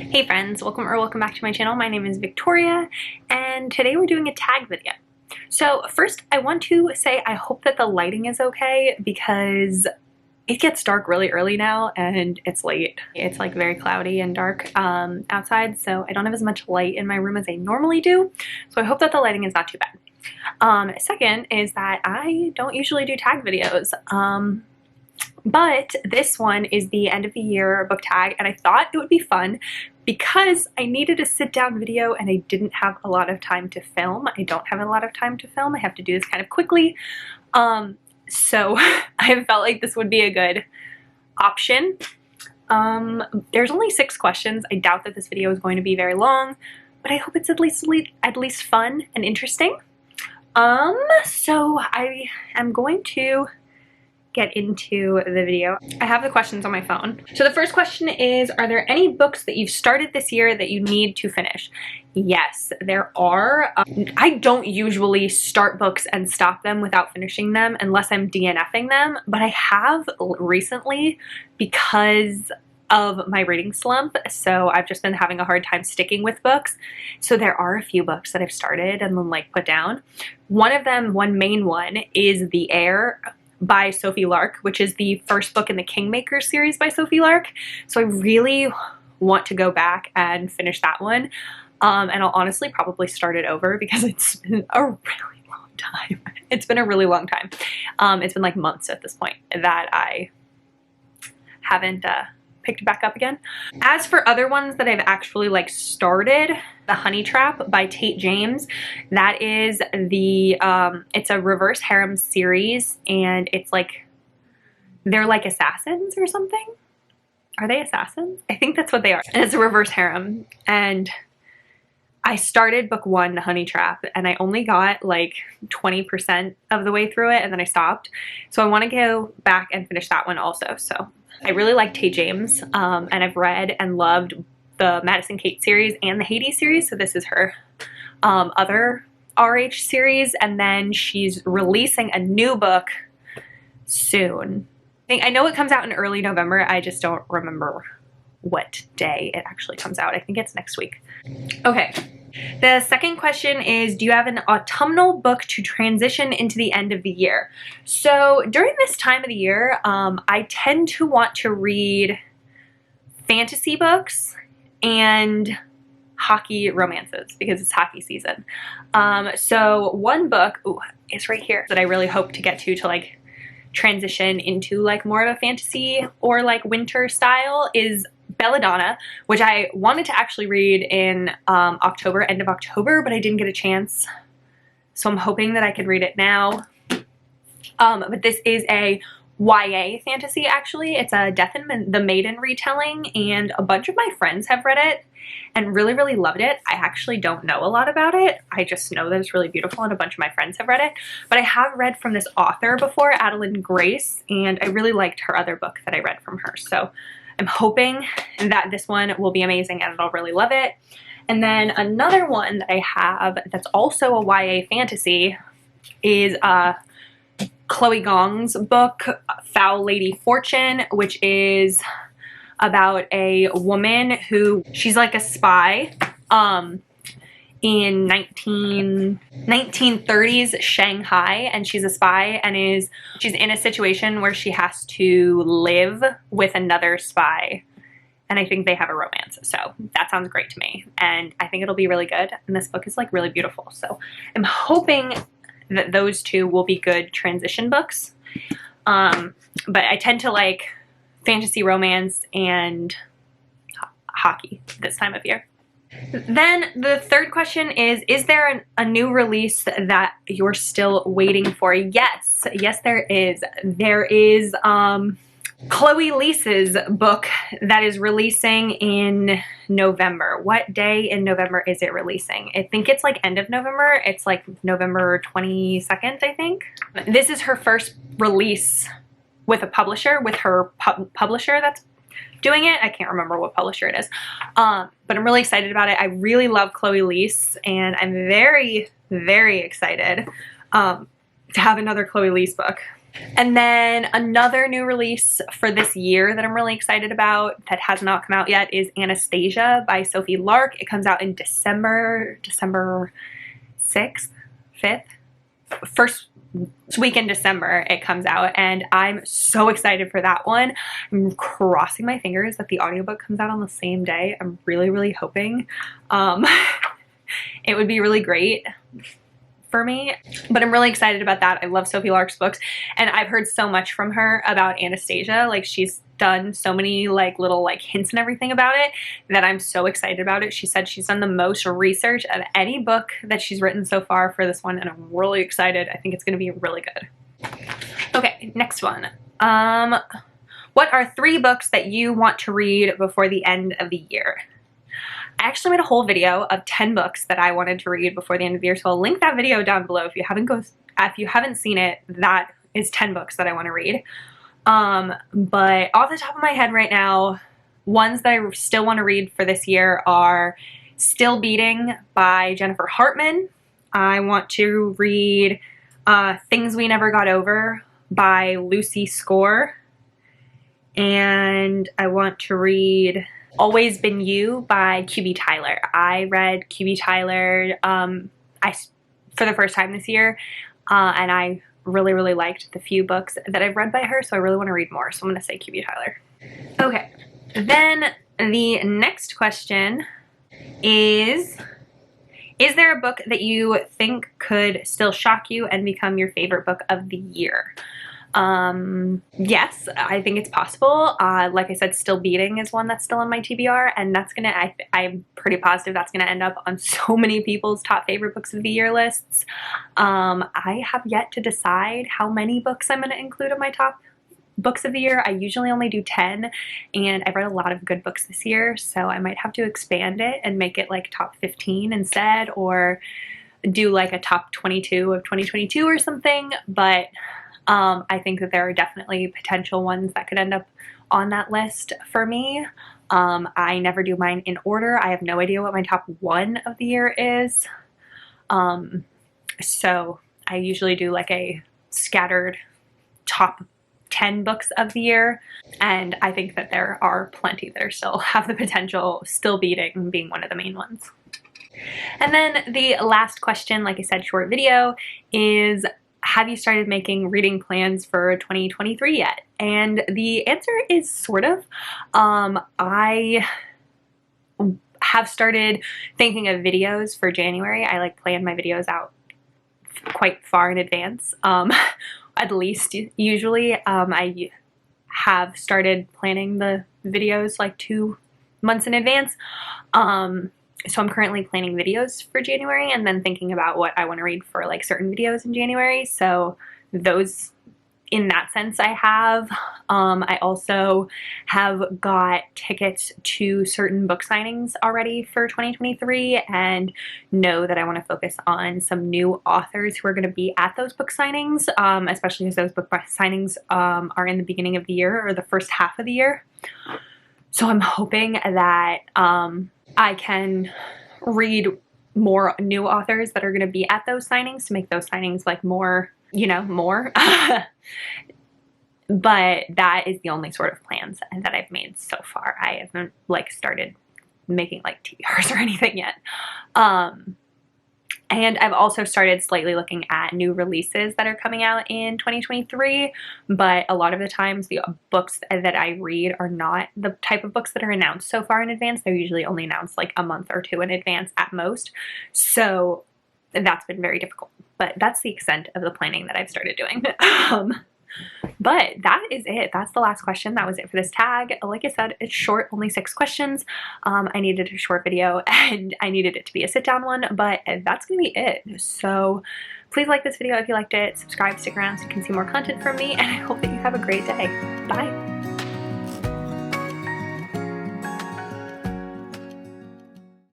Hey friends, welcome back to my channel. My name is Victoria and today we're doing a tag video. So first I want to say I hope that the lighting is okay because it gets dark really early now and it's late. It's like very cloudy and dark outside, so I don't have as much light in my room as I normally do. So I hope that the lighting is not too bad. Second is that I don't usually do tag videos. But this one is the end of the year book tag and I thought it would be fun because I needed a sit down video and I didn't have a lot of time to film. I don't have a lot of time to film. I have to do this kind of quickly. So I felt like this would be a good option. There's only 6 questions. I doubt that this video is going to be very long, but I hope it's at least fun and interesting. So I am going to get into the video. I have the questions on my phone. So the first question is, are there any books that you've started this year that you need to finish? Yes, there are. I don't usually start books and stop them without finishing them unless I'm DNFing them, but I have recently because of my reading slump, so I've just been having a hard time sticking with books. So there are a few books that I've started and then like put down. One of them, one main one, is The Heir by Sophie Lark, which is the first book in the Kingmaker series by Sophie Lark. So I really want to go back and finish that one. And I'll honestly probably start it over because it's been a really long time. It's been a really long time. It's been like months at this point that I haven't picked back up again. As for other ones that I've actually like started, The Honey Trap by Tate James. That is the, it's a reverse harem series and it's like, they're like assassins or something. Are they assassins? I think that's what they are. And it's a reverse harem. And I started book 1, The Honey Trap, and I only got like 20% of the way through it and then I stopped. So I want to go back and finish that one also. So I really like Tate James, and I've read and loved the Madison Kate series and the Hades series. So this is her other RH series, and then she's releasing a new book soon. I know it comes out in early November. I just don't remember what day it actually comes out. I think it's next week. Okay. The second question is, do you have an autumnal book to transition into the end of the year? So during this time of the year, I tend to want to read fantasy books and hockey romances because it's hockey season. So one book is right here that I really hope to get to like transition into like more of a fantasy or like winter style is Belladonna, which I wanted to actually read in October, end of October, but I didn't get a chance. So I'm hoping that I can read it now. But this is a YA fantasy actually. It's a Death and the Maiden retelling, and a bunch of my friends have read it and really loved it. I actually don't know a lot about it. I just know that it's really beautiful and a bunch of my friends have read it. But I have read from this author before, Adeline Grace, and I really liked her other book that I read from her. So I'm hoping that this one will be amazing and I'll really love it. And then another one that I have that's also a YA fantasy is Chloe Gong's book, Foul Lady Fortune, which is about a woman who, she's like a spy in 1930s Shanghai, and she's a spy and she's in a situation where she has to live with another spy, and I think they have a romance. So that sounds great to me and I think it'll be really good, and this book is like really beautiful. So I'm hoping that those two will be good transition books. But I tend to like fantasy romance and hockey this time of year. Then the third question is there a new release that you're still waiting for? Yes, there is. There is Chloe Lisa's book that is releasing in November. What day in November is it releasing? I think it's like end of November. It's like November 22nd, I think. This is her first release with a publisher, with her publisher that's doing it. I can't remember what publisher it is. But I'm really excited about it. I really love Chloe Lise, and I'm very excited to have another Chloe Lise book. And then another new release for this year that I'm really excited about that has not come out yet is Anastasia by Sophie Lark. It comes out in December 6th, 5th, first week in December it comes out, and I'm so excited for that one. I'm crossing my fingers that the audiobook comes out on the same day. I'm really hoping. It would be really great for me, but I'm really excited about that. I love Sophie Lark's books, and I've heard so much from her about Anastasia. Like, she's done so many like little like hints and everything about it that I'm so excited about it. She said she's done the most research of any book that she's written so far for this one, and I'm really excited. I think it's going to be really good. Okay, next one. What are 3 books that you want to read before the end of the year? I actually made a whole video of 10 books that I wanted to read before the end of the year, so I'll link that video down below. If you haven't seen it, that is 10 books that I want to read. But off the top of my head right now, ones that I still want to read for this year are Still Beating by Jennifer Hartman. I want to read Things We Never Got Over by Lucy Score. And I want to read Always Been You by QB Tyler. I read QB Tyler for the first time this year, and I really liked the few books that I've read by her, so I really want to read more, so I'm going to say QB Tyler. Okay, then the next question is there a book that you think could still shock you and become your favorite book of the year? Yes, I think it's possible. Like I said, Still Beating is one that's still on my TBR, and that's gonna, I'm pretty positive that's gonna end up on so many people's top favorite books of the year lists. I have yet to decide how many books I'm gonna include in my top books of the year. I usually only do 10, and I've read a lot of good books this year, so I might have to expand it and make it like top 15 instead, or do like a top 22 of 2022 or something, but I think that there are definitely potential ones that could end up on that list for me. I never do mine in order. I have no idea what my top 1 of the year is. So I usually do like a scattered top 10 books of the year, and I think that there are plenty that are still have the potential, Still Beating being one of the main ones. And then the last question, like I said, short video, is have you started making reading plans for 2023 yet? And the answer is sort of. I have started thinking of videos for January. I like plan my videos out quite far in advance, at least usually. I have started planning the videos like 2 months in advance. So I'm currently planning videos for January and then thinking about what I want to read for like certain videos in January. So those, in that sense, I have. I also have got tickets to certain book signings already for 2023 and know that I want to focus on some new authors who are going to be at those book signings, especially as those book signings are in the beginning of the year or the first half of the year. So I'm hoping that I can read more new authors that are going to be at those signings to make those signings like more, you know, more. But that is the only sort of plans that I've made so far. I haven't like started making like TBRs or anything yet. And I've also started slightly looking at new releases that are coming out in 2023, but a lot of the times the books that I read are not the type of books that are announced so far in advance. They're usually only announced like a month or 2 in advance at most. So that's been very difficult, but that's the extent of the planning that I've started doing. But that is it. That's the last question. That was it for this tag. Like I said, it's short, only 6 questions. I needed a short video and I needed it to be a sit-down one, but that's gonna be it. So please like this video if you liked it, subscribe, stick around so you can see more content from me, and I hope that you have a great day. Bye.